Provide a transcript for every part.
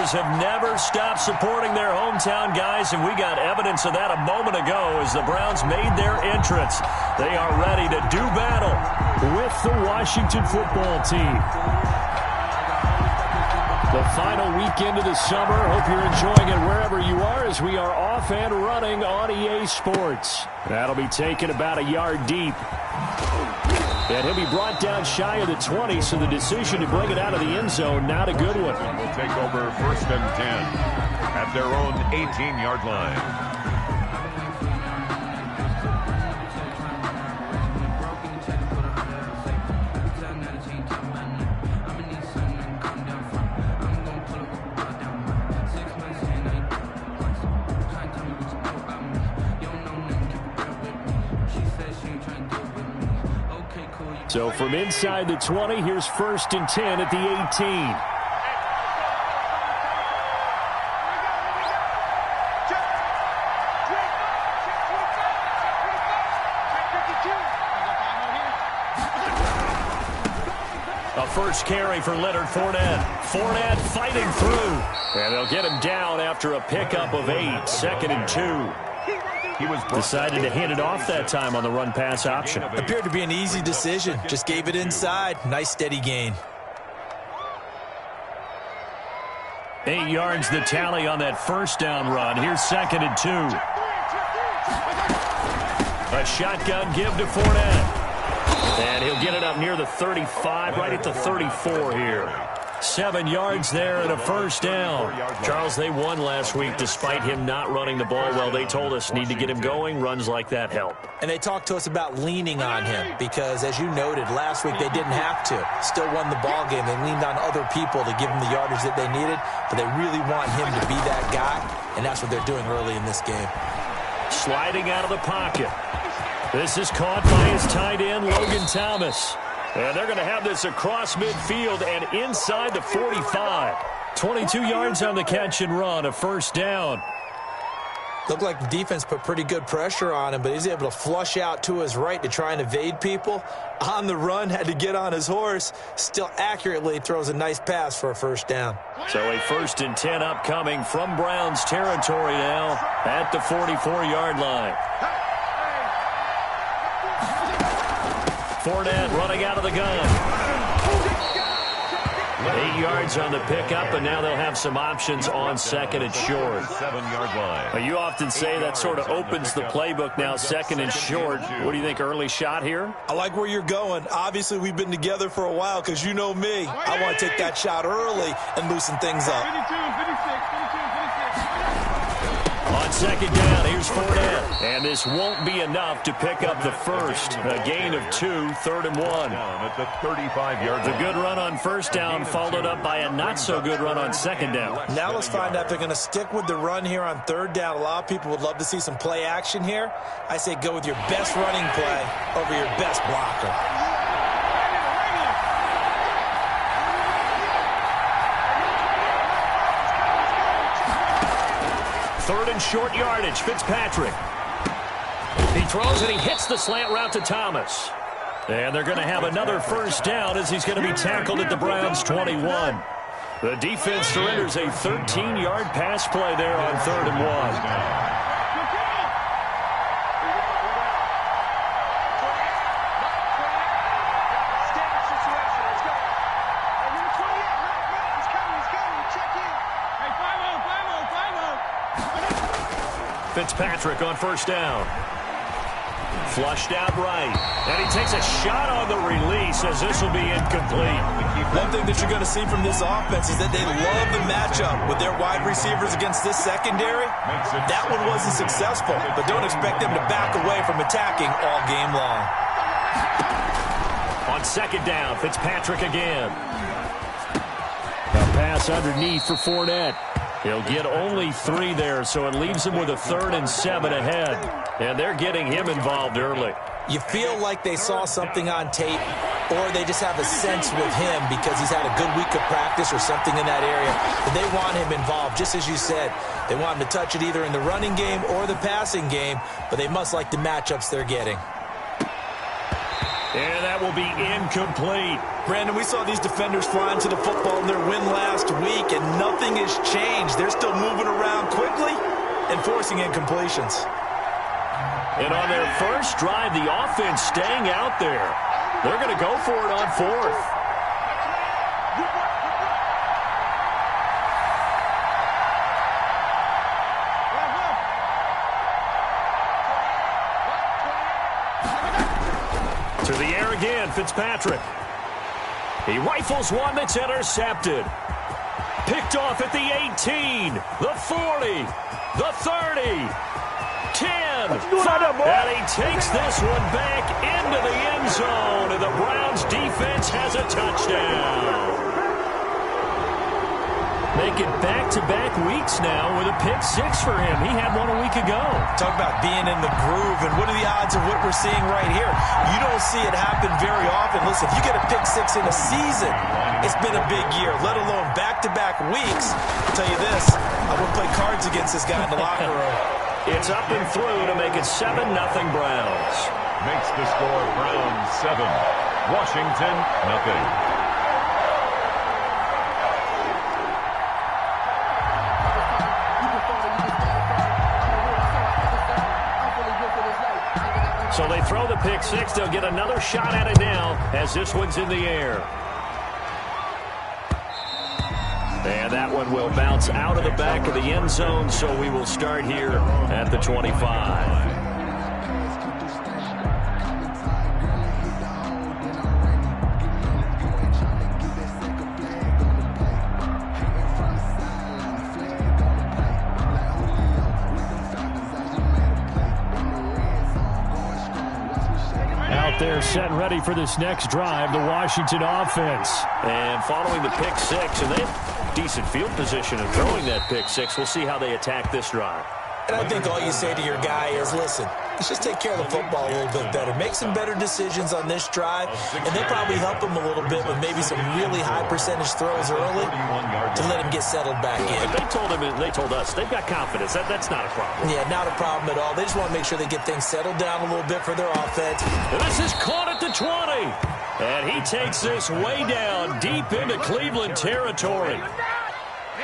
cheerleaders have never stopped supporting their hometown guys, and we got evidence of that a moment ago as the Browns made their entrance. They are ready to do battle with the Washington football team. The final weekend of the summer. Hope you're enjoying it wherever you are as we are off and running on EA Sports. That'll be taken about a yard deep. And he'll be brought down shy of the 20, so the decision to bring it out of the end zone, not a good one. Will take over 1st and 10 at their own 18-yard line. So from inside the 20, here's 1st and 10 at the 18. A first carry for Leonard Fournette. Fournette fighting through. And they'll get him down after a pickup of 8. 2nd and 2. He was decided to hand it off that time on the run-pass option. Appeared to be an easy decision. Just gave it inside. Nice steady gain. 8 yards the tally on that first down run. Here's 2nd and 2. A shotgun give to Fournette. And he'll get it up near the 35, right at the 34 here. 7 yards there and a first down. Charles, they won last week despite him not running the ball well. They told us need to get him going. Runs like that help. And they talked to us about leaning on him because, as you noted, last week they didn't have to. Still won the ball game. They leaned on other people to give them the yardage that they needed, but they really want him to be that guy, and that's what they're doing early in this game. Sliding out of the pocket. This is caught by his tight end, Logan Thomas. And they're going to have this across midfield and inside the 45. 22 yards on the catch and run, a first down. Looked like the defense put pretty good pressure on him, but he's able to flush out to his right to try and evade people. On the run, had to get on his horse. Still accurately throws a nice pass for a first down. So a 1st and 10 upcoming from Browns territory now at the 44-yard line. Fournette running out of the gun. 8 yards on the pickup, and now they'll have some options on 2nd and short. 7-yard line. You often say that sort of opens the playbook now, 2nd and short. What do you think, early shot here? I like where you're going. Obviously, we've been together for a while because you know me. I want to take that shot early and loosen things up. 52, 56. On 2nd down, here's Fournette. And this won't be enough to pick up the first. A gain of 2, 3rd and 1. At the 35-yard line. The good run on first down followed up by a not-so-good run on 2nd down. Now let's find out if they're going to stick with the run here on 3rd down. A lot of people would love to see some play action here. I say go with your best running play over your best blocker. 3rd and short yardage, Fitzpatrick. He throws and he hits the slant route to Thomas. And they're going to have another first down as he's going to be tackled at the Browns' 21. The defense surrenders a 13-yard pass play there on 3rd and 1. Fitzpatrick on first down. Flushed out right. And he takes a shot on the release as this will be incomplete. One thing that you're going to see from this offense is that they love the matchup with their wide receivers against this secondary. That one wasn't successful, but don't expect them to back away from attacking all game long. On 2nd down, Fitzpatrick again. A pass underneath for Fournette. He'll get only 3 there, so it leaves him with a 3rd and 7 ahead. And they're getting him involved early. You feel like they saw something on tape, or they just have a sense with him because he's had a good week of practice or something in that area. But they want him involved, just as you said. They want him to touch it either in the running game or the passing game, but they must like the matchups they're getting. And that will be incomplete. Brandon, we saw these defenders flying to the football in their win last week, and nothing has changed. They're still moving around quickly and forcing incompletions. And on their first drive, the offense staying out there. They're going to go for it on fourth. To the air again, Fitzpatrick. He rifles one that's intercepted. Picked off at the 18, the 40, the 30, 10. And he takes this one back into the end zone, and the Browns defense has a touchdown. Make it back-to-back weeks now with a pick-6 for him. He had one a week ago. Talk about being in the groove, and what are the odds of what we're seeing right here? You don't see it happen very often. Listen, if you get a pick-6 in a season, it's been a big year, let alone back-to-back weeks. I'll tell you this, I wouldn't play cards against this guy in the locker room. It's up and through to make it 7-0 Browns. Makes the score Browns 7, Washington nothing. So they throw the pick-6. They'll get another shot at it now as this one's in the air. And that one will bounce out of the back of the end zone, so we will start here at the 25. They're set and ready for this next drive, the Washington offense. And following the pick-6, and they have decent field position of throwing that pick-6. We'll see how they attack this drive. And I think all you say to your guy is, listen, let's just take care of the football a little bit better. Make some better decisions on this drive, and they probably help him a little bit with maybe some really high percentage throws early to let him get settled back in. But they told him, and they told us, they've got confidence. That's not a problem. Yeah, not a problem at all. They just want to make sure they get things settled down a little bit for their offense. And this is caught at the 20. And he takes this way down deep into Cleveland territory.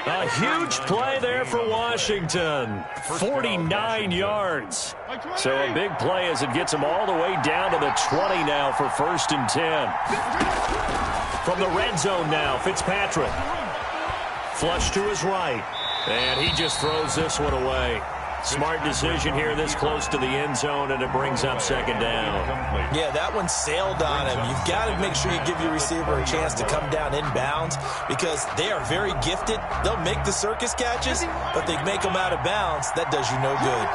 A huge play there for Washington. 49 yards. So a big play as it gets him all the way down to the 20 now for 1st and 10. From the red zone now, Fitzpatrick. Flush to his right. And he just throws this one away. Smart decision here this close to the end zone, and it brings up 2nd down. Yeah, that one sailed on him. You've got to make sure you give your receiver a chance to come down inbounds because they are very gifted. They'll make the circus catches, but they make them out of bounds. That does you no good.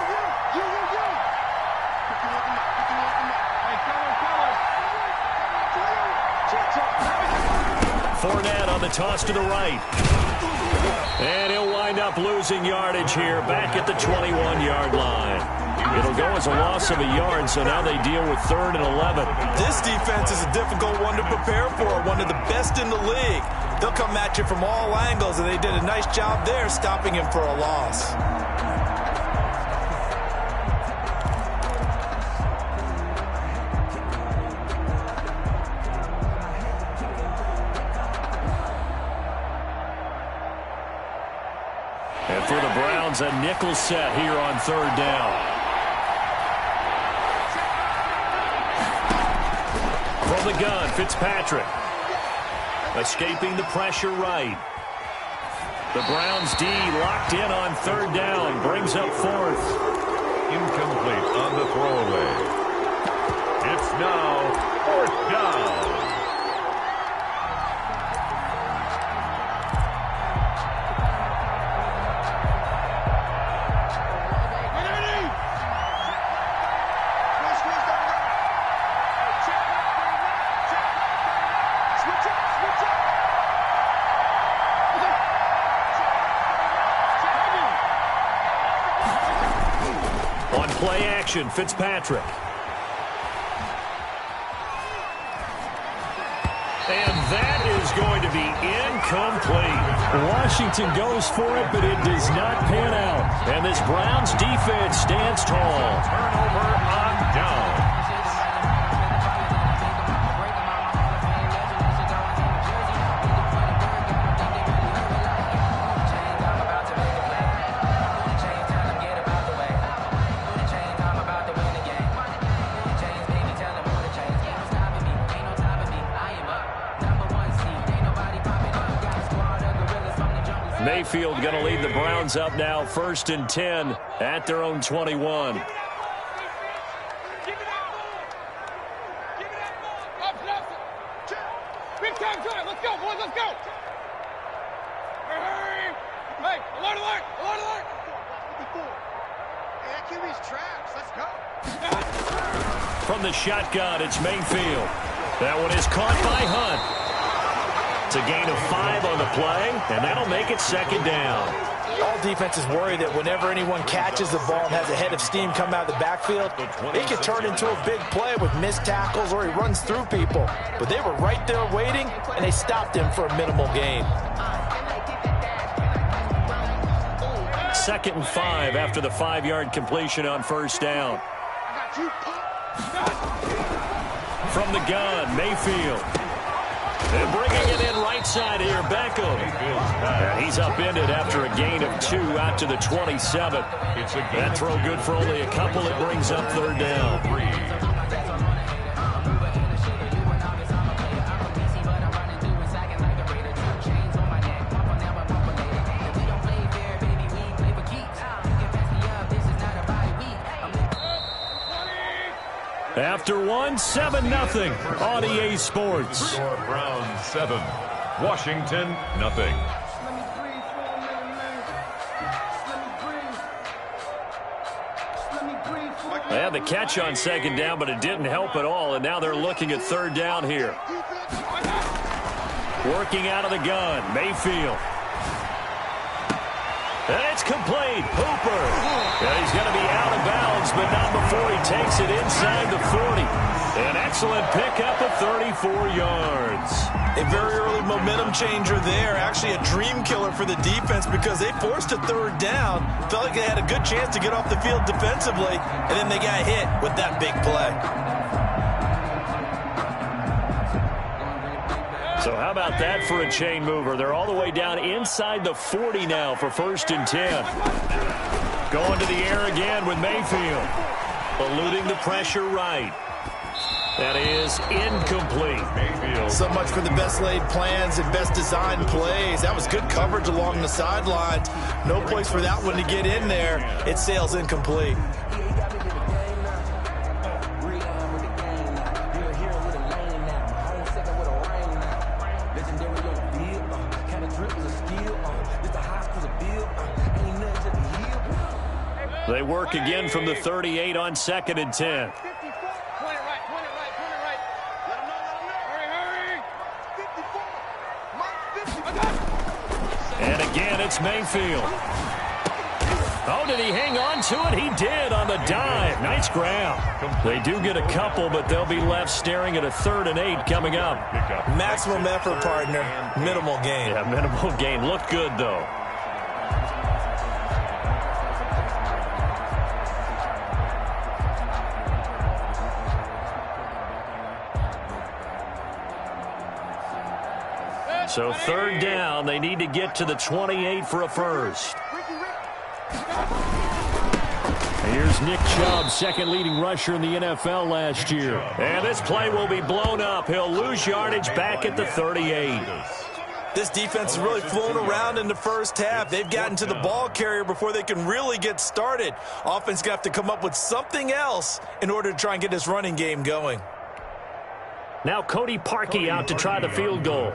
Fournette on the toss to the right. And he'll wind up losing yardage here back at the 21-yard line. It'll go as a loss of a yard, so now they deal with 3rd and 11. This defense is a difficult one to prepare for, one of the best in the league. They'll come at you from all angles, and they did a nice job there stopping him for a loss. And for the Browns, a nickel set here on 3rd down. From the gun, Fitzpatrick. Escaping the pressure right. The Browns D locked in on 3rd down. Brings up 4th. Incomplete on the throwaway. It's now 4th down. Play action, Fitzpatrick. And that is going to be incomplete. Washington goes for it, but it does not pan out. And this Browns defense stands tall. Turnover on down. Mayfield going to lead the Browns up now, 1st and 10 at their own 21. Big time drive. Let's go, boys. Let's go. Hurry. Hey, alert, alert. Alert, alert. 54. Hey, that QB's trash. Let's go. From the shotgun, it's Mayfield. That one is caught by Hunt. It's a gain of 5 on the play, and that'll make it 2nd down. All defenses worry that whenever anyone catches the ball and has a head of steam come out of the backfield, it can turn into a big play with missed tackles or he runs through people. But they were right there waiting, and they stopped him for a minimal gain. 2nd and 5 after the 5-yard completion on 1st down. From the gun, Mayfield. And bringing it in right side here, Beckham. And he's upended after a gain of 2 out to the 27. That throw good for only a couple. It brings up 3rd down. After 1, 7-0 on EA Sports. Score Browns 7, Washington nothing. They had the catch on 2nd down, but it didn't help at all, and now they're looking at 3rd down here. Working out of the gun, Mayfield. And it's complete. Hooper. And he's going to be out of bounds, but not before he takes it inside the 40. An excellent pickup of 34 yards. A very early momentum changer there. Actually a dream killer for the defense because they forced a 3rd down. Felt like they had a good chance to get off the field defensively, and then they got hit with that big play. So how about that for a chain mover? They're all the way down inside the 40 now for 1st and 10. Going to the air again with Mayfield. Eluding the pressure right. That is incomplete. Mayfield. So much for the best laid plans and best designed plays. That was good coverage along the sidelines. No place for that one to get in there. It sails incomplete. They work again from the 38 on 2nd and 10. And again, it's Mayfield. Oh, did he hang on to it? He did on the dive. Nice grab. They do get a couple, but they'll be left staring at a 3rd and 8 coming up. Maximum effort, partner. Minimal gain. Yeah, minimal gain. Looked good, though. So 3rd down, they need to get to the 28 for a first. Here's Nick Chubb, 2nd leading rusher in the NFL last year. And this play will be blown up. He'll lose yardage back at the 38. This defense is really flown around in the first half. They've gotten to the ball carrier before they can really get started. Offense going to have to come up with something else in order to try and get this running game going. Now Cody Parkey out to try the field goal.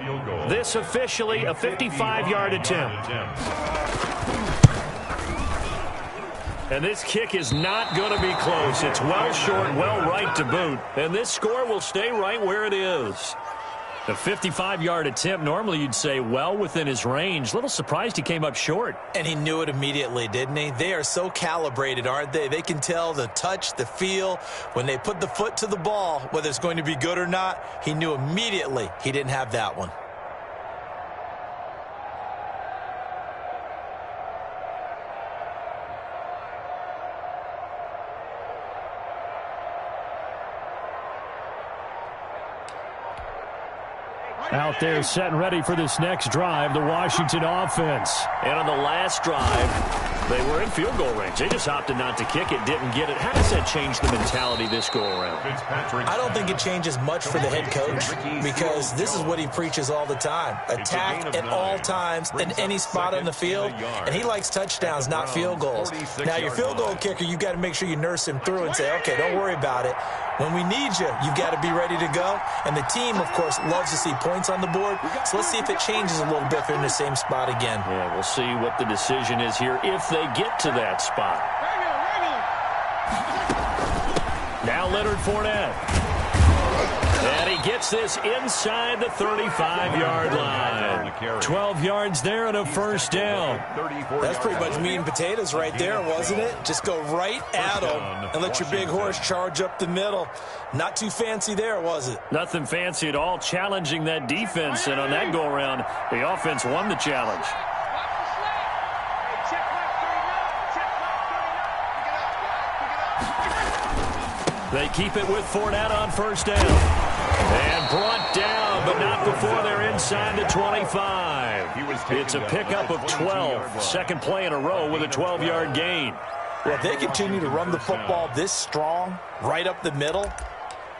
This officially a 55-yard attempt. And this kick is not going to be close. It's well short, well right to boot. And this score will stay right where it is. A 55-yard attempt, normally you'd say well within his range. Little surprised he came up short. And he knew it immediately, didn't he? They are so calibrated, aren't they? They can tell the touch, the feel. When they put the foot to the ball, whether it's going to be good or not, he knew immediately he didn't have that one. Out there set and ready for this next drive, the Washington offense. And on the last drive, They were in field goal range. They just opted not to kick it, didn't get it. How does that change the mentality this go-around? I don't think it changes much for the head coach because this is what he preaches all the time. Attack at all times in any spot on the field, and he likes touchdowns, not field goals. Now, your field goal kicker, you've got to make sure you nurse him through and say, okay, don't worry about it. When we need you, you've got to be ready to go. And the team, of course, loves to see points on the board. So let's see if it changes a little bit if they're in the same spot again. Yeah, we'll see what the decision is here if they get to that spot. Now Leonard Fournette. And he gets this inside the 35-yard line. 12 yards there and a first down. That's pretty much meat and potatoes right there, wasn't it? Just go right at him and let your big horse charge up the middle. Not too fancy there, was it? Nothing fancy at all, challenging that defense. And on that go-around, the offense won the challenge. They keep it with Fournette on first down. And brought down, but not before they're inside the 25. It's a pickup of 12. Second play in a row with a 12-yard gain. Well, if they continue to run the football this strong, right up the middle,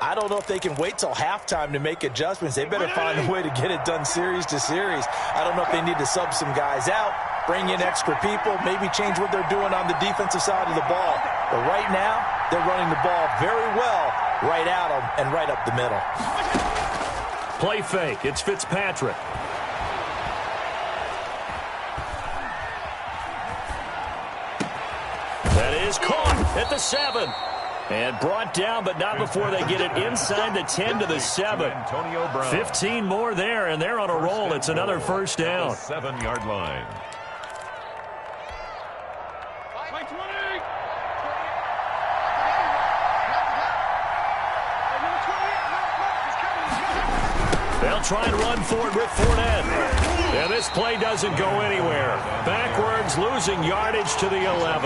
I don't know if they can wait till halftime to make adjustments. They better find a way to get it done series to series. I don't know if they need to sub some guys out, bring in extra people, maybe change what they're doing on the defensive side of the ball. But right now, they're running the ball very well right at them and right up the middle. Play fake. It's Fitzpatrick. That is caught at the 7. And brought down, but not before they get it inside the 10 to the 7. 15 more there, and they're on a roll. It's another first down. 7-yard line. They'll try and run forward with Fournette. And this play doesn't go anywhere. Backwards, losing yardage to the 11.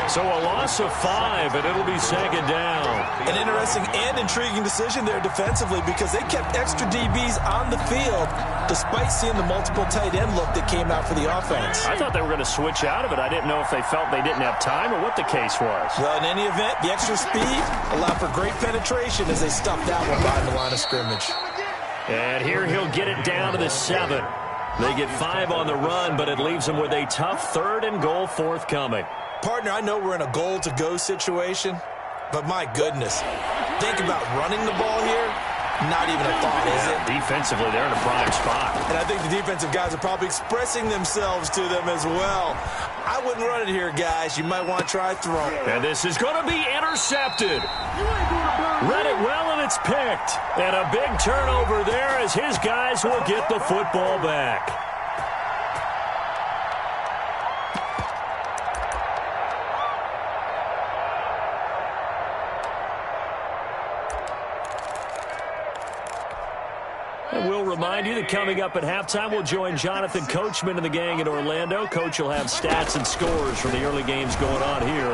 So a loss of 5, and it'll be second down. An interesting and intriguing decision there defensively because they kept extra DBs on the field despite seeing the multiple tight end look that came out for the offense. I thought they were going to switch out of it. I didn't know if they felt they didn't have time or what the case was. Well, in any event, the extra speed allowed for great penetration as they stuffed that one behind the line of scrimmage. And here he'll get it down to the 7. They get 5 on the run, but it leaves them with a tough 3rd and goal forthcoming. Partner, I know we're in a goal-to-go situation, but my goodness, think about running the ball here. Not even a thought, is it? Defensively, they're in a prime spot. And I think the defensive guys are probably expressing themselves to them as well. I wouldn't run it here, guys. You might want to try throwing. And this is going to be intercepted. Read it well, and it's picked. And a big turnover there as his guys will get the football back. And we'll remind you that coming up at halftime, we'll join Jonathan Coachman and the gang in Orlando. Coach will have stats and scores from the early games going on here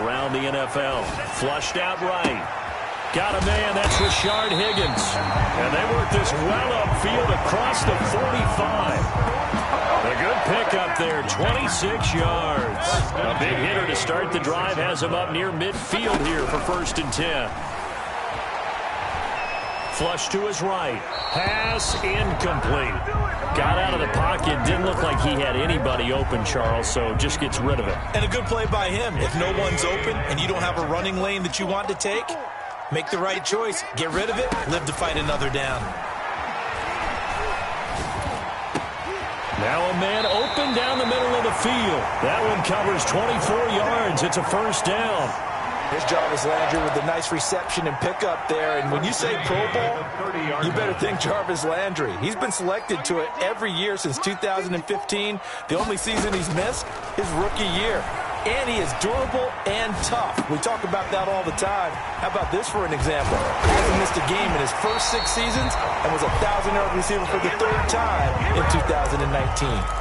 around the NFL. Flushed out right. Got a man, that's Rashard Higgins. And they work this well upfield across the 45. A good pickup there, 26 yards. A big hitter to start the drive has him up near midfield here for 1st and 10. Flush to his right. Pass incomplete. Got out of the pocket. Didn't look like he had anybody open, Charles, so just gets rid of it. And a good play by him. If no one's open and you don't have a running lane that you want to take, make the right choice. Get rid of it. Live to fight another down. Now a man open down the middle of the field. That one covers 24 yards. It's a first down. Here's Jarvis Landry with a nice reception and pickup there. And when you say Pro Bowl, you better think Jarvis Landry. He's been selected to it every year since 2015. The only season he's missed is rookie year. And he is durable and tough. We talk about that all the time. How about this for an example? He hasn't missed a game in his first 6 seasons and was a 1,000-yard receiver for the 3rd time in 2019.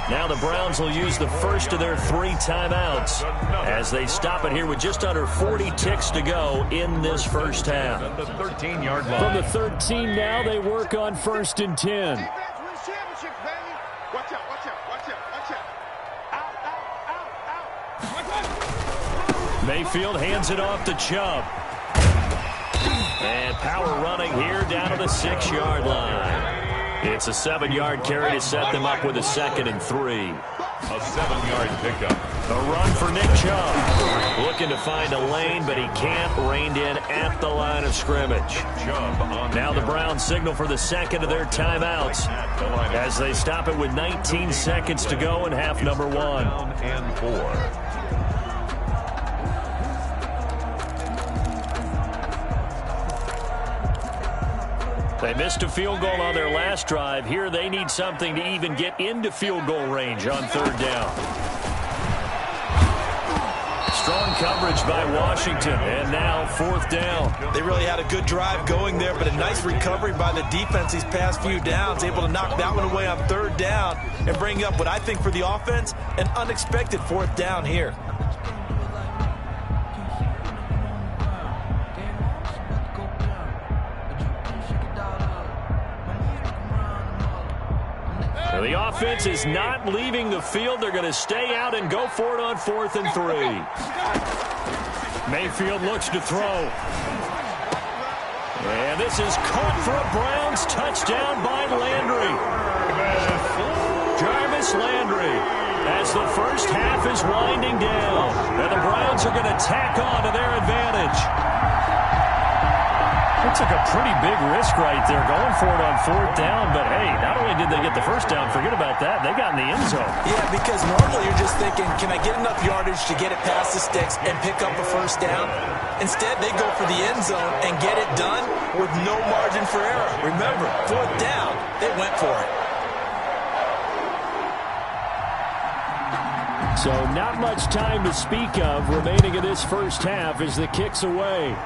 Now the Browns will use the first of their 3 timeouts as they stop it here with just under 40 ticks to go in this first half. The 13-yard line. From the 13 now, they work on 1st and 10. Watch out, watch out, watch out, watch out. Out, out, out, Mayfield hands it off to Chubb. And power running here down to the 6-yard line. It's a 7-yard carry to set them up with a 2nd and 3. A 7-yard pickup. A run for Nick Chubb. Looking to find a lane, but he can't. Reined in at the line of scrimmage. Now the Browns signal for the 2nd of their timeouts as they stop it with 19 seconds to go in half number 1. And 4. They missed a field goal on their last drive. Here they need something to even get into field goal range on 3rd down. Strong coverage by Washington, and now 4th down. They really had a good drive going there, but a nice recovery by the defense these past few downs, able to knock that one away on 3rd down and bring up what I think for the offense, an unexpected 4th down here. The offense is not leaving the field. They're going to stay out and go for it on 4th and 3. Mayfield looks to throw. And this is caught for a Browns touchdown by Landry. Jarvis Landry, as the first half is winding down. And the Browns are going to tack on to their advantage. It took a pretty big risk right there going for it on 4th down, but hey, not only did they get the first down, forget about that, they got in the end zone. Yeah, because normally you're just thinking, can I get enough yardage to get it past the sticks and pick up a first down? Instead, they go for the end zone and get it done with no margin for error. Remember, 4th down, they went for it. So not much time to speak of remaining in this first half as the kick's away.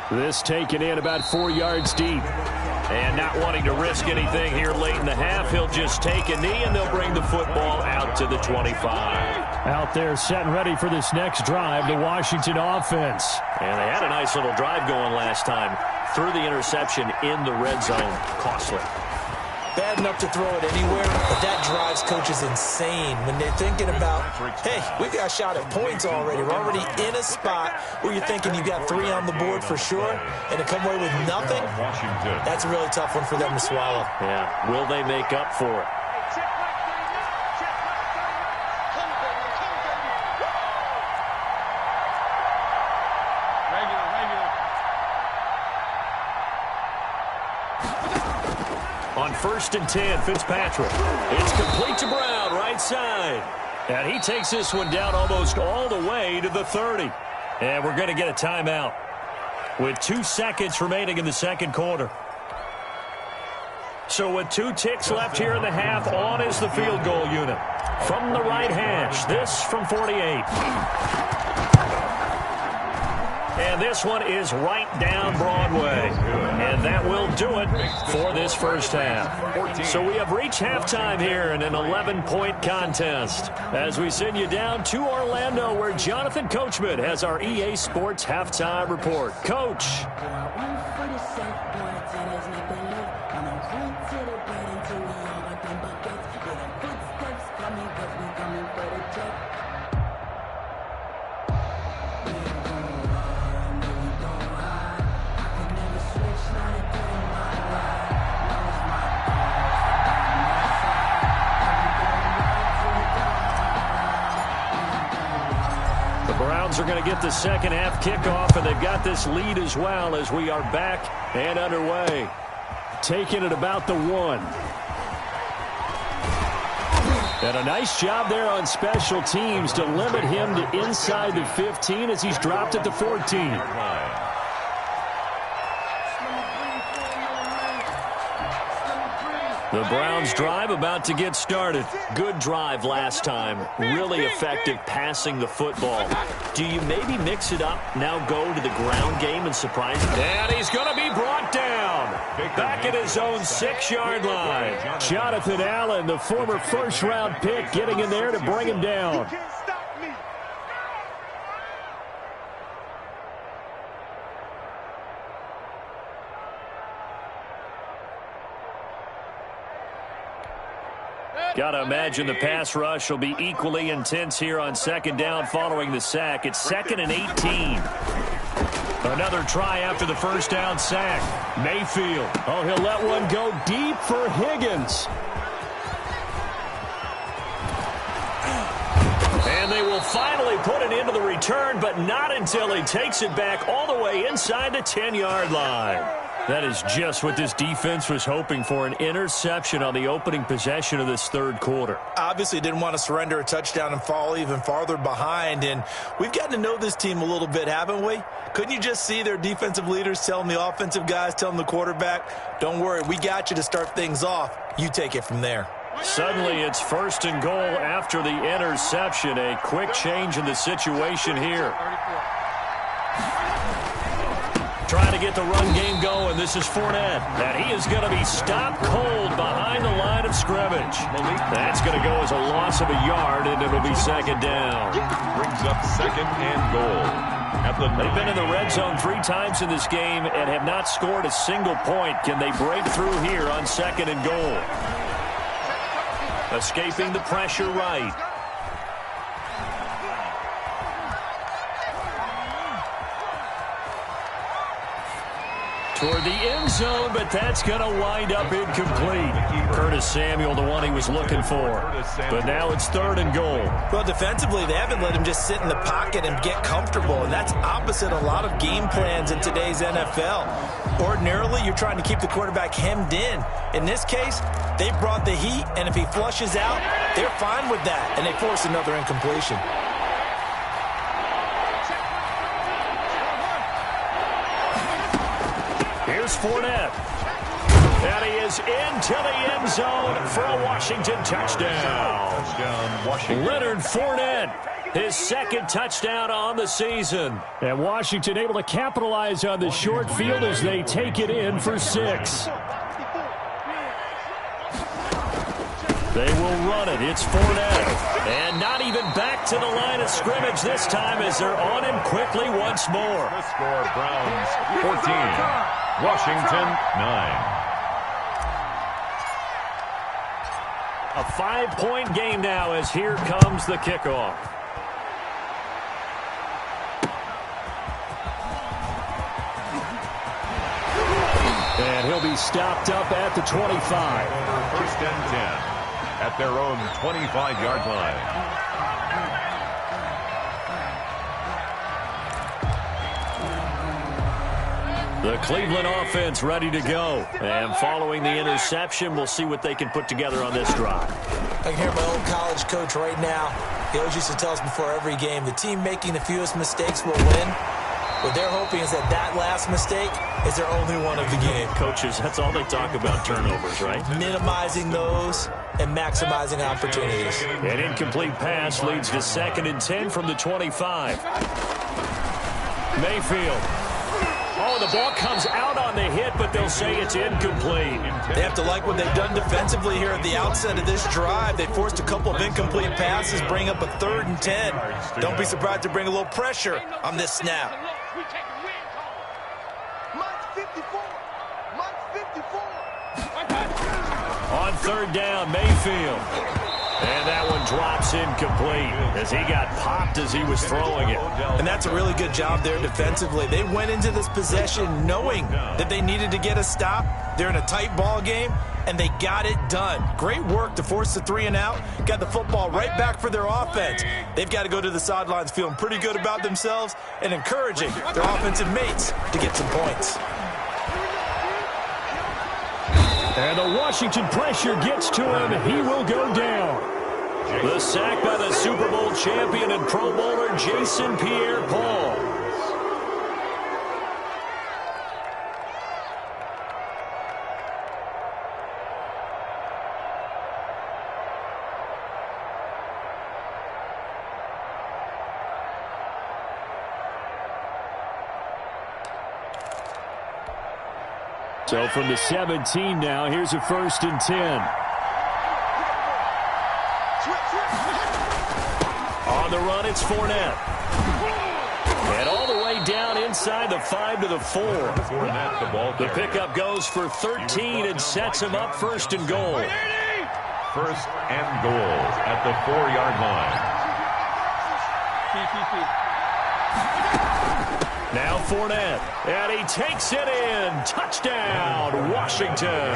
This taken in about 4 yards deep. And not wanting to risk anything here late in the half, he'll just take a knee and they'll bring the football out to the 25. Out there set and ready for this next drive, the Washington offense. And they had a nice little drive going last time. Threw the interception in the red zone. Costly. Bad enough to throw it anywhere, but that drives coaches insane when they're thinking about, hey, we've got a shot at points already. We're already in a spot where you're thinking you've got 3 on the board for sure, and to come away with nothing, that's a really tough one for them to swallow. Yeah, will they make up for it? On 1st and 10, Fitzpatrick. It's complete to Brown, right side. And he takes this one down almost all the way to the 30. And we're going to get a timeout with 2 seconds remaining in the 2nd quarter. So with 2 ticks left here in the half, on is the field goal unit. From the right hash, this from 48. And this one is right down Broadway. And that will do it for this first half. So we have reached halftime here in an 11-point contest as we send you down to Orlando where Jonathan Coachman has our EA Sports halftime report. Coach. Browns are going to get the second half kickoff, and they've got this lead as well as we are back and underway. Taking it about the 1. And a nice job there on special teams to limit him to inside the 15 as he's dropped it to 14. The Browns drive about to get started. Good drive last time. Really effective passing the football. Do you maybe mix it up, now go to the ground game and surprise him? And he's going to be brought down. Back at his own 6-yard line. Jonathan Allen, the former first-round pick, getting in there to bring him down. Got to imagine the pass rush will be equally intense here on second down following the sack. It's 2nd and 18. Another try after the first down sack. Mayfield. Oh, he'll let one go deep for Higgins. And they will finally put it into the return, but not until he takes it back all the way inside the 10-yard line. That is just what this defense was hoping for, an interception on the opening possession of this third quarter. Obviously didn't want to surrender a touchdown and fall even farther behind, and we've gotten to know this team a little bit, haven't we? Couldn't you just see their defensive leaders telling the offensive guys, telling the quarterback, don't worry, we got you to start things off. You take it from there. Suddenly it's 1st and goal after the interception. A quick change in the situation here. Trying to get the run game going. This is Fournette. And he is going to be stopped cold behind the line of scrimmage. That's going to go as a loss of a yard, and it'll be 2nd down. Brings up 2nd and goal. They've been in the red zone 3 times in this game and have not scored a single point. Can they break through here on 2nd and goal? Escaping the pressure right. Toward the end zone, but that's going to wind up incomplete. Curtis Samuel, the one he was looking for. But now it's 3rd and goal. Well, defensively, they haven't let him just sit in the pocket and get comfortable, and that's opposite a lot of game plans in today's NFL. Ordinarily, you're trying to keep the quarterback hemmed in. In this case, they brought the heat, and if he flushes out, they're fine with that, and they force another incompletion. Here's Fournette. And he is into the end zone for a Washington touchdown. Leonard Fournette, his 2nd touchdown on the season. And Washington able to capitalize on the short field as they take it in for 6. They will run it. It's Fournette. And not even back to the line of scrimmage this time as they're on him quickly once more. The score, Browns 14. Washington 9. A 5-point game now as here comes the kickoff. And he'll be stopped up at the 25. 1st and 10 at their own 25-yard line. The Cleveland offense ready to go. And following the interception, we'll see what they can put together on this drive. I can hear my old college coach right now. He always used to tell us before every game, the team making the fewest mistakes will win. What they're hoping is that last mistake is their only one of the game. Coaches, that's all they talk about, turnovers, right? Minimizing those and maximizing opportunities. An incomplete pass leads to 2nd and 10 from the 25. Mayfield. Oh, the ball comes out on the hit, but they'll say it's incomplete. They have to like what they've done defensively here at the outset of this drive. They forced a couple of incomplete passes, bring up a 3rd and 10. Don't be surprised to bring a little pressure on this snap. On 3rd down, Mayfield. And that one drops incomplete as he got popped as he was throwing it. And that's a really good job there defensively. They went into this possession knowing that they needed to get a stop. They're in a tight ball game, and they got it done. Great work to force the 3 and out. Got the football right back for their offense. They've got to go to the sidelines feeling pretty good about themselves and encouraging their offensive mates to get some points. And the Washington pressure gets to him. He will go down. The sack by the Super Bowl champion and Pro Bowler Jason Pierre-Paul. So from the 17 now, here's a 1st and 10. On the run, it's Fournette. And all the way down inside the 5 to the 4. The pickup goes for 13 and sets him up 1st and goal. first and goal at the 4-yard line. Now Fournette, and he takes it in. Touchdown, Washington.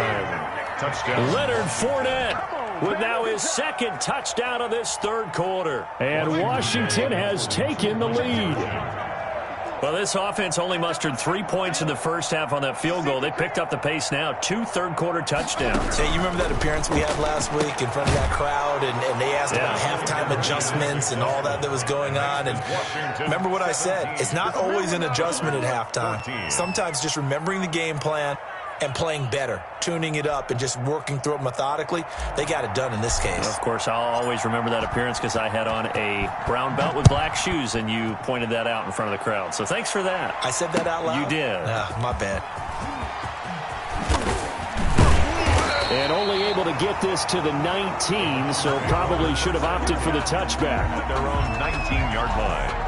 Touchdown. Leonard Fournette with now his second touchdown of this third quarter. And Washington has taken the lead. Well, this offense only mustered 3 points in the first half on that field goal. They picked up the pace now. 2 third-quarter touchdowns. Hey, you remember that appearance we had last week in front of that crowd, and they asked about halftime adjustments and all that was going on. And remember what I said. It's not always an adjustment at halftime. Sometimes just remembering the game plan and playing better, tuning it up and just working through it methodically. They got it done in this case. Of course, I'll always remember that appearance because I had on a brown belt with black shoes, and you pointed that out in front of the crowd. So thanks for that. I said that out loud? You did. My bad. And only able to get this to the 19, so probably should have opted for the touchback. At their own 19-yard line.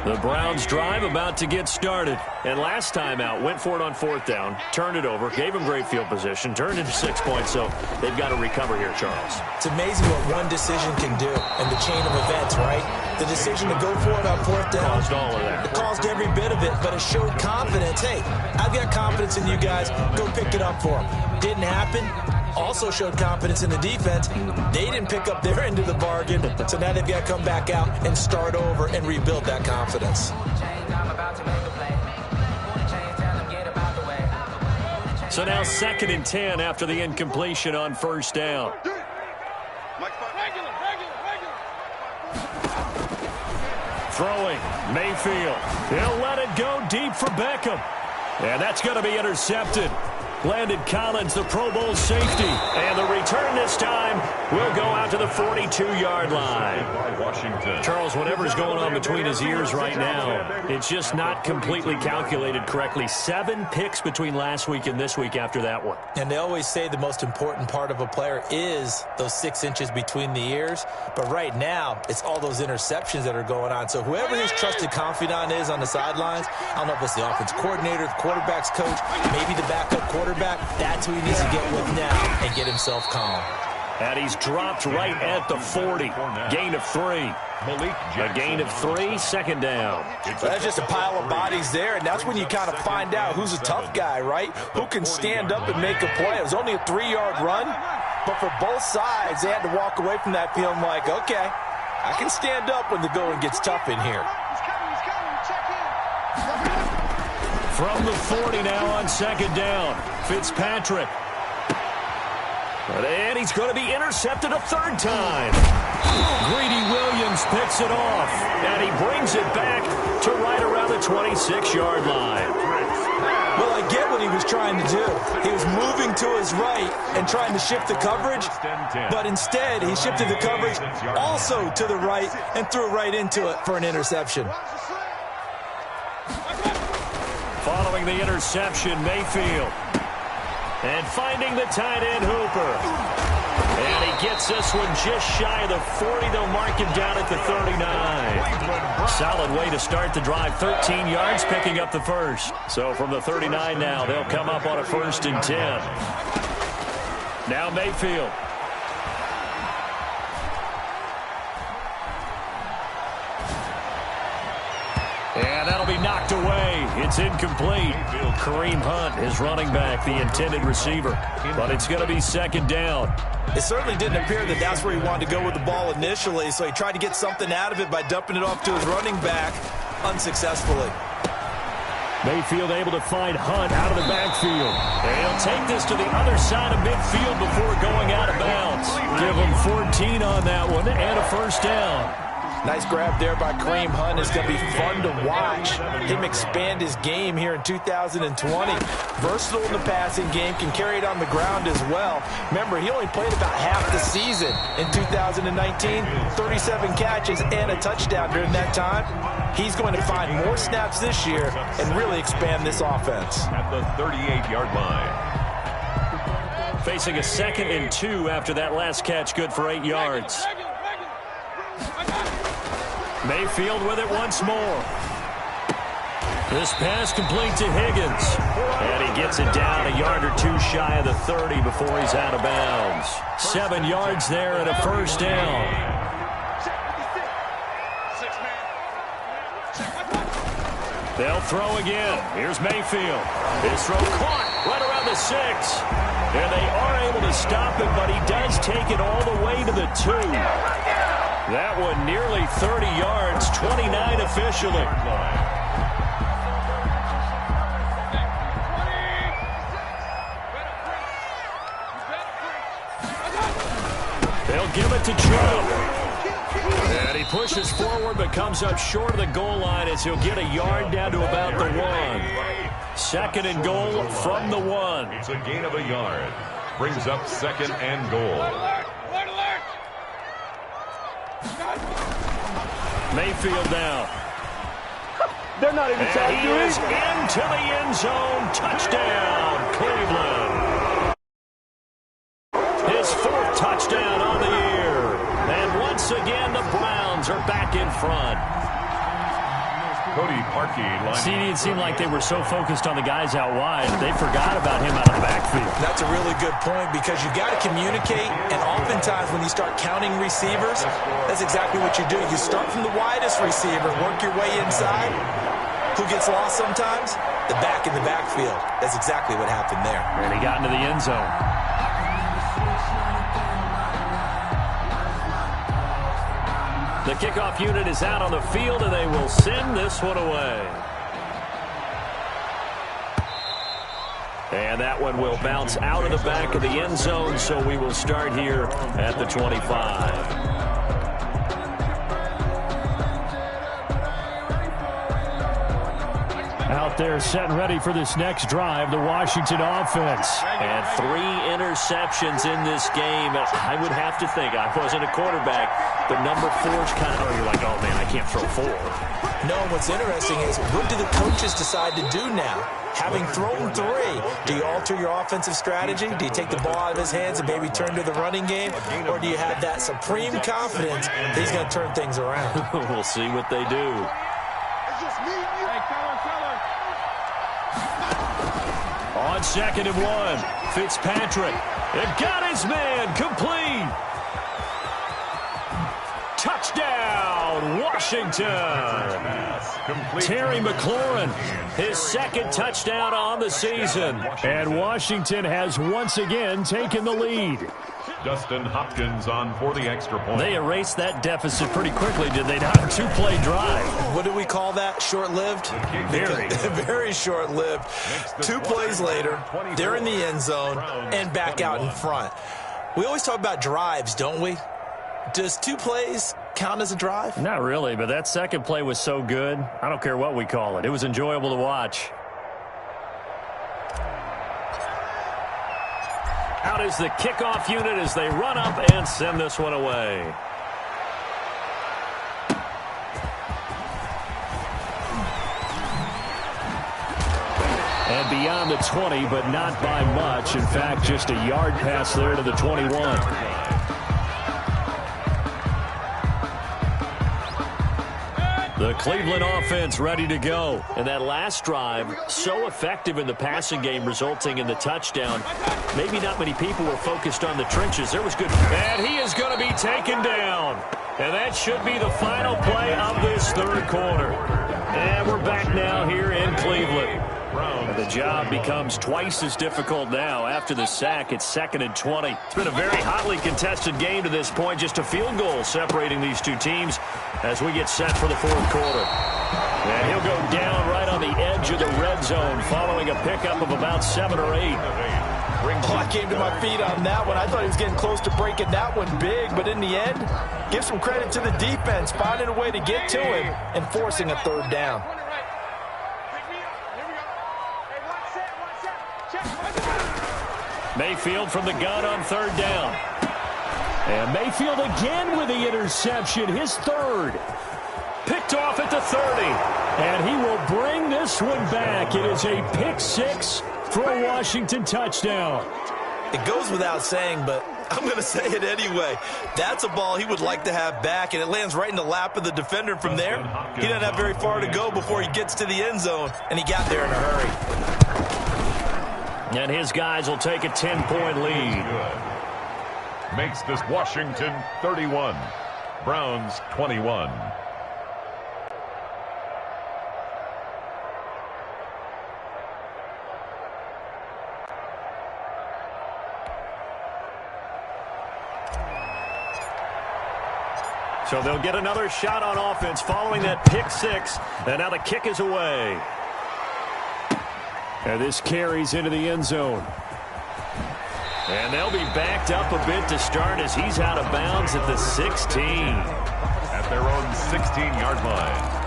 The Browns drive about to get started. And last time out, went for it on 4th down, turned it over, gave them great field position, turned into 6 points, so they've got to recover here, Charles. It's amazing what one decision can do in the chain of events, right? The decision to go for it on 4th down. Caused all of that. It caused every bit of it, but it showed confidence. Hey, I've got confidence in you guys. Go pick it up for them. Didn't happen. Also showed confidence in the defense. They didn't pick up their end of the bargain, so now they've got to come back out and start over and rebuild that confidence. So now 2nd and 10 after the incompletion on 1st down. Throwing, Mayfield. He'll let it go deep for Beckham. And that's going to be intercepted. Landon Collins, the Pro Bowl safety. And the return this time will go out to the 42-yard line. Washington. Charles, whatever's going on between his ears right now, it's just not completely calculated correctly. 7 picks between last week and this week after that one. And they always say the most important part of a player is those 6 inches between the ears. But right now, it's all those interceptions that are going on. So whoever his trusted confidant is on the sidelines, I don't know if it's the offense coordinator, the quarterback's coach, maybe the backup quarterback, that's who he needs to get with now and get himself calm. And he's dropped right at the 40. Gain of 3. A gain of 3, 2nd down. Well, that's just a pile of bodies there, and that's when you kind of find out who's a tough guy, right? Who can stand up and make a play. It was only a 3-yard run, but for both sides, they had to walk away from that feeling like, okay, I can stand up when the going gets tough in here. From the 40 now on 2nd down. Fitzpatrick. And he's going to be intercepted a 3rd time. Greedy Williams picks it off. And he brings it back to right around the 26-yard line. Well, I get what he was trying to do. He was moving to his right and trying to shift the coverage. But instead, he shifted the coverage also to the right and threw right into it for an interception. Following the interception, Mayfield. And finding the tight end, Hooper. And he gets this one just shy of the 40. They'll mark him down at the 39. Solid way to start the drive. 13 yards, picking up the first. So from the 39 now, they'll come up on a 1st and 10. Now Mayfield. And that'll be knocked away. It's incomplete. Kareem Hunt, his running back, the intended receiver. But it's going to be 2nd down. It certainly didn't appear that that's where he wanted to go with the ball initially, so he tried to get something out of it by dumping it off to his running back unsuccessfully. Mayfield able to find Hunt out of the backfield. And he'll take this to the other side of midfield before going out of bounds. Give him 14 on that one and a 1st down. Nice grab there by Kareem Hunt. It's going to be fun to watch him expand his game here in 2020. Versatile in the passing game, can carry it on the ground as well. Remember, he only played about half the season in 2019, 37 catches and a touchdown during that time. He's going to find more snaps this year and really expand this offense. At the 38-yard line. Facing a 2nd and 2 after that last catch, good for 8 yards. Mayfield with it once more. This pass complete to Higgins. And he gets it down a yard or two shy of the 30 before he's out of bounds. 7 yards there and a first down. They'll throw again. Here's Mayfield. His throw caught right around the 6. And they are able to stop him, but he does take it all the way to the 2. That one nearly 30 yards, 29 officially. They'll give it to Chubb. And he pushes forward but comes up short of the goal line as he'll get a yard down to about the 1. Second and goal from the 1. It's a gain of a yard. Brings up second and goal. Mayfield down. They're not even trying to do it. Into the end zone. Touchdown, Cleveland. His 4th touchdown on the year. And once again, the Browns are back in front. Cody Parkey. See, it seemed like they were so focused on the guys out wide, they forgot about him out of the backfield. That's a really good point because you got to communicate, and oftentimes when you start counting receivers, that's exactly what you do. You start from the widest receiver, work your way inside. Who gets lost sometimes? The back in the backfield. That's exactly what happened there. And he got into the end zone. The kickoff unit is out on the field, and they will send this one away. And that one will bounce out of the back of the end zone, so we will start here at the 25. Out there set and ready for this next drive, the Washington offense. And 3 interceptions in this game. I would have to think, I wasn't a quarterback, but number 4's kind of, you're like, oh man, I can't throw 4. No, what's interesting is, what do the coaches decide to do now? Having thrown 3, do you alter your offensive strategy? Do you take the ball out of his hands and maybe turn to the running game? Or do you have that supreme confidence that he's going to turn things around? We'll see what they do. On 2nd and 1, Fitzpatrick. It got his man complete. Touchdown, Washington. Terry McLaurin, his 2nd touchdown on the season. And Washington has once again taken the lead. Dustin Hopkins on for the extra point. They erased that deficit pretty quickly, did they not? A 2-play drive. What do we call that? Short-lived? Very. Very short-lived. 2 plays later, they're in the end zone and back out in front. We always talk about drives, don't we? Does 2 plays count as a drive? Not really, but that second play was so good. I don't care what we call it. It was enjoyable to watch. Out is the kickoff unit as they run up and send this one away. And beyond the 20, but not by much. In fact, just a yard pass there to the 21. The Cleveland offense ready to go. And that last drive, so effective in the passing game, resulting in the touchdown. Maybe not many people were focused on the trenches. There was good. And he is going to be taken down. And that should be the final play of this 3rd quarter. And we're back now here in Cleveland. And the job becomes twice as difficult now. After the sack, it's 2nd and 20. It's been a very hotly contested game to this point. Just a field goal separating these 2 teams as we get set for the 4th quarter. And he'll go down right on the edge of the red zone following a pickup of about 7 or 8. Oh, I came to my feet on that one. I thought he was getting close to breaking that one big, but in the end, give some credit to the defense, finding a way to get to him and forcing a 3rd down. Mayfield from the gun on 3rd down. And Mayfield again with the interception, his 3rd. Picked off at the 30. And he will bring this one back. It is a pick 6 for a Washington touchdown. It goes without saying, but I'm going to say it anyway. That's a ball he would like to have back, and it lands right in the lap of the defender from there. He doesn't have very far to go before he gets to the end zone, and he got there in a hurry. And his guys will take a 10-point lead. Makes this Washington 31, Browns 21. So they'll get another shot on offense following that pick six. And now the kick is away. And this carries into the end zone. And they'll be backed up a bit to start as he's out of bounds at the 16. At their own 16-yard line.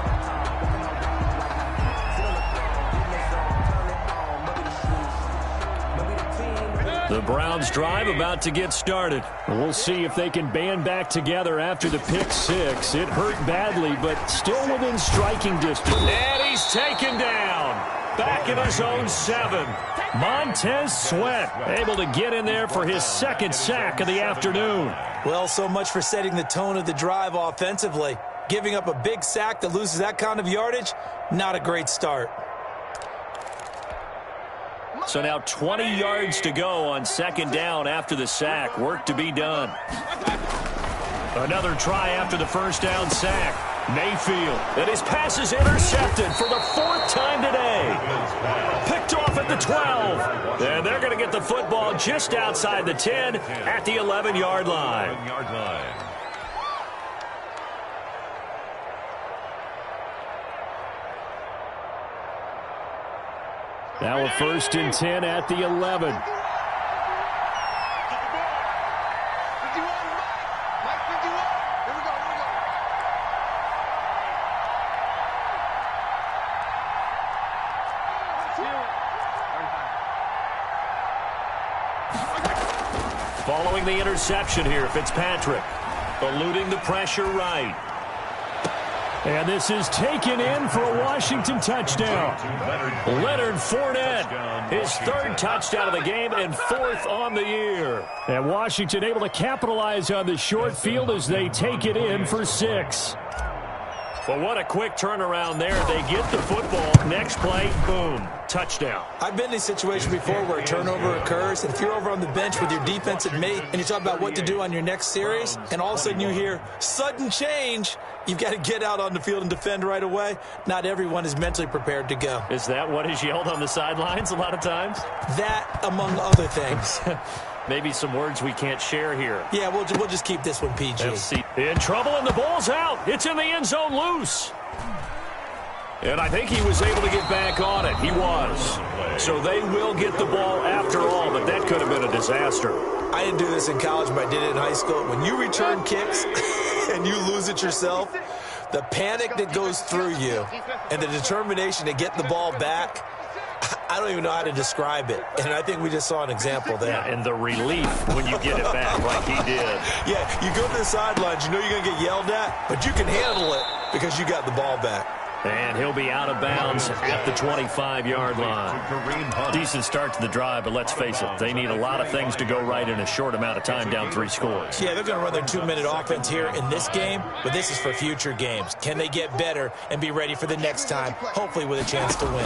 The Browns drive about to get started. We'll see if they can band back together after the pick six. It hurt badly, but still within striking distance. And he's taken down. Back in his own 7. Montez Sweat able to get in there for his second sack of the afternoon. Well, so much for setting the tone of the drive offensively. Giving up a big sack that loses that kind of yardage, not a great start. So now 20 yards to go on second down after the sack. Work to be done. Another try after the first down sack. Mayfield. And his pass is intercepted for the 4th time today. Picked off at the 12. And they're going to get the football just outside the 10 at the 11-yard line. Now a 1st and 10 at the 11. Following the interception here, Fitzpatrick. Eluding the pressure right. And this is taken in for a Washington touchdown. Leonard Fournette, his 3rd touchdown of the game and 4th on the year. And Washington able to capitalize on the short field as they take it in for 6. Well, what a quick turnaround there. They get the football. Next play, boom, touchdown. I've been in a situation before where a turnover occurs, and if you're over on the bench with your defensive mate and you talk about what to do on your next series, and all of a sudden you hear sudden change, you've got to get out on the field and defend right away. Not everyone is mentally prepared to go. Is that what is yelled on the sidelines a lot of times? That, among other things. Maybe some words we can't share here. Yeah, we'll just keep this one PG. In trouble, and the ball's out. It's in the end zone loose. And I think he was able to get back on it. He was. So they will get the ball after all, but that could have been a disaster. I didn't do this in college, but I did it in high school. When you return kicks and you lose it yourself, the panic that goes through you and the determination to get the ball back, I don't even know how to describe it. And I think we just saw an example there. Yeah, and the relief when you get it back like he did. Yeah, you go to the sidelines, you know you're going to get yelled at, but you can handle it because you got the ball back. And he'll be out of bounds at the 25-yard line. Decent start to the drive, but let's face it, they need a lot of things to go right in a short amount of time, down 3 scores. Yeah, they're going to run their 2-minute offense here in this game, but this is for future games. Can they get better and be ready for the next time, hopefully with a chance to win?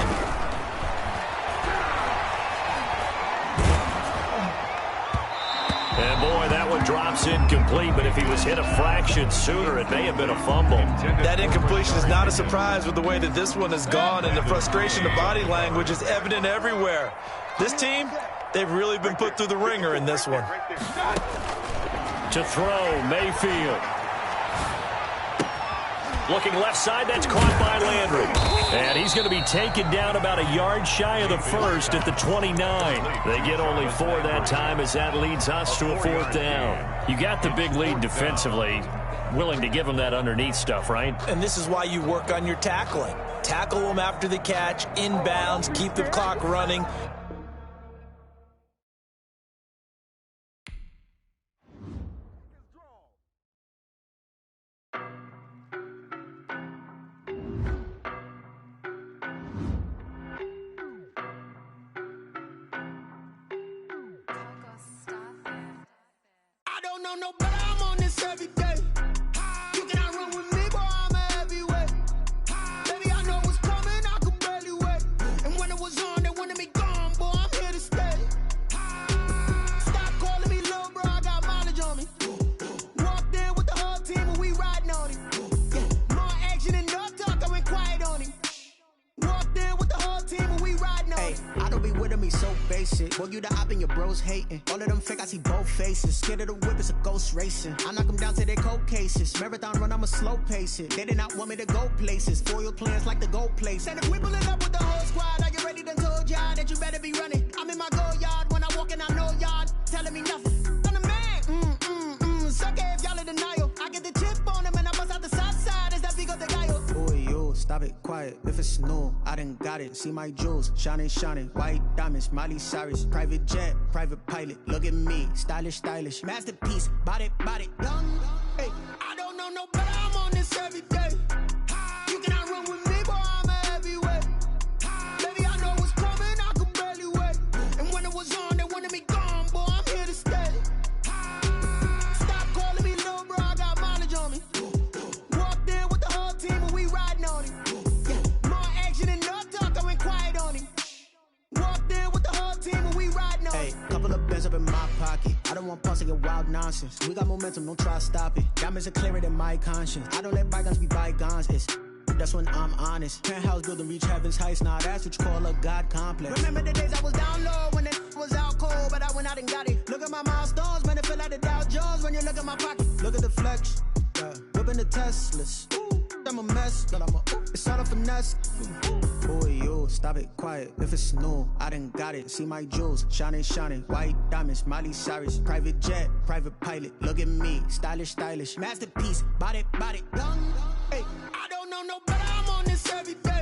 And boy, that one drops incomplete, but if he was hit a fraction sooner, it may have been a fumble. That incompletion is not a surprise with the way that this one has gone, and the frustration of body language is evident everywhere. This team, they've really been put through the ringer in this one. To throw, Mayfield. Looking left side, that's caught by Landry. And he's going to be taken down about a yard shy of the first at the 29. They get only 4 that time as that leads us to a 4th down. You got the big lead defensively. Willing to give them that underneath stuff, right? And this is why you work on your tackling. Tackle them after the catch, inbounds, keep the clock running. know better, I'm on this every day. You cannot run with me, boy, I'm a heavyweight. Baby, I know what's coming, I could barely wait. And when it was on, they wanted me gone, boy, I'm here to stay. Stop calling me little bro, I got mileage on me. Walked in with the whole team and we riding on it. Yeah, more action and no talk, I went quiet on it. Walked in with the whole team and we riding on it. I don't be with me so basic. Boy, you the op and your bros hating. All of them fake, I see both faces. Scared of the whip, it's a ghost racing. I knock them down to their cold cases. Marathon run, I'ma slow pace it. They did not want me to go places. Foil plans like the gold place. And if we pulling up with the whole squad, are you ready? Done told y'all that you better be running. I'm in my go yard. When I walk in, I know y'all telling me nothing. I'm the man. Suck it if y'all in denial. I get the chip on them and I bust out the south side. Is that Vigo de Gallo? Boy, yo, stop it, quiet. If it's new, I done got it. See my jewels, shining, shining. White diamonds, Miley Cyrus. Private jet, private pilot. Look at me, stylish, stylish. Masterpiece, body, young. Hey, I don't know no better, I'm on this every day. You cannot run with me, boy, I'm a heavyweight. Baby, I know what's coming, I could barely wait. And when it was on, they wanted me gone, boy, I'm here to stay. Stop calling me little bro, I got mileage on me. Walked in with the whole team and we riding on it. Yeah, more action and no talk, I went quiet on it. Walked in with the whole team and we riding on it. hey, couple of bands up in my pocket. I don't want pause to get wild nonsense. We got momentum, don't try to stop it. Diamonds are clearer than my conscience. I don't let bygones be bygones. That's when I'm honest. Penthouse building, reach heaven's heights. Nah, that's what you call a God complex. Remember the days I was down low when it was out cold, but I went out and got it. Look at my milestones, man, it feel like the Dow Jones when you look at my pocket. Look at the flex, whipping the Teslas. I'm a mess, but it's all a finesse. Boy, yo, stop it, quiet. If it's new, I done got it. See my jewels, shining, shining. White diamonds, Miley Cyrus. Private jet, private pilot. Look at me, stylish, stylish. Masterpiece, body, young. Hey, I don't know no better, I'm on this every day.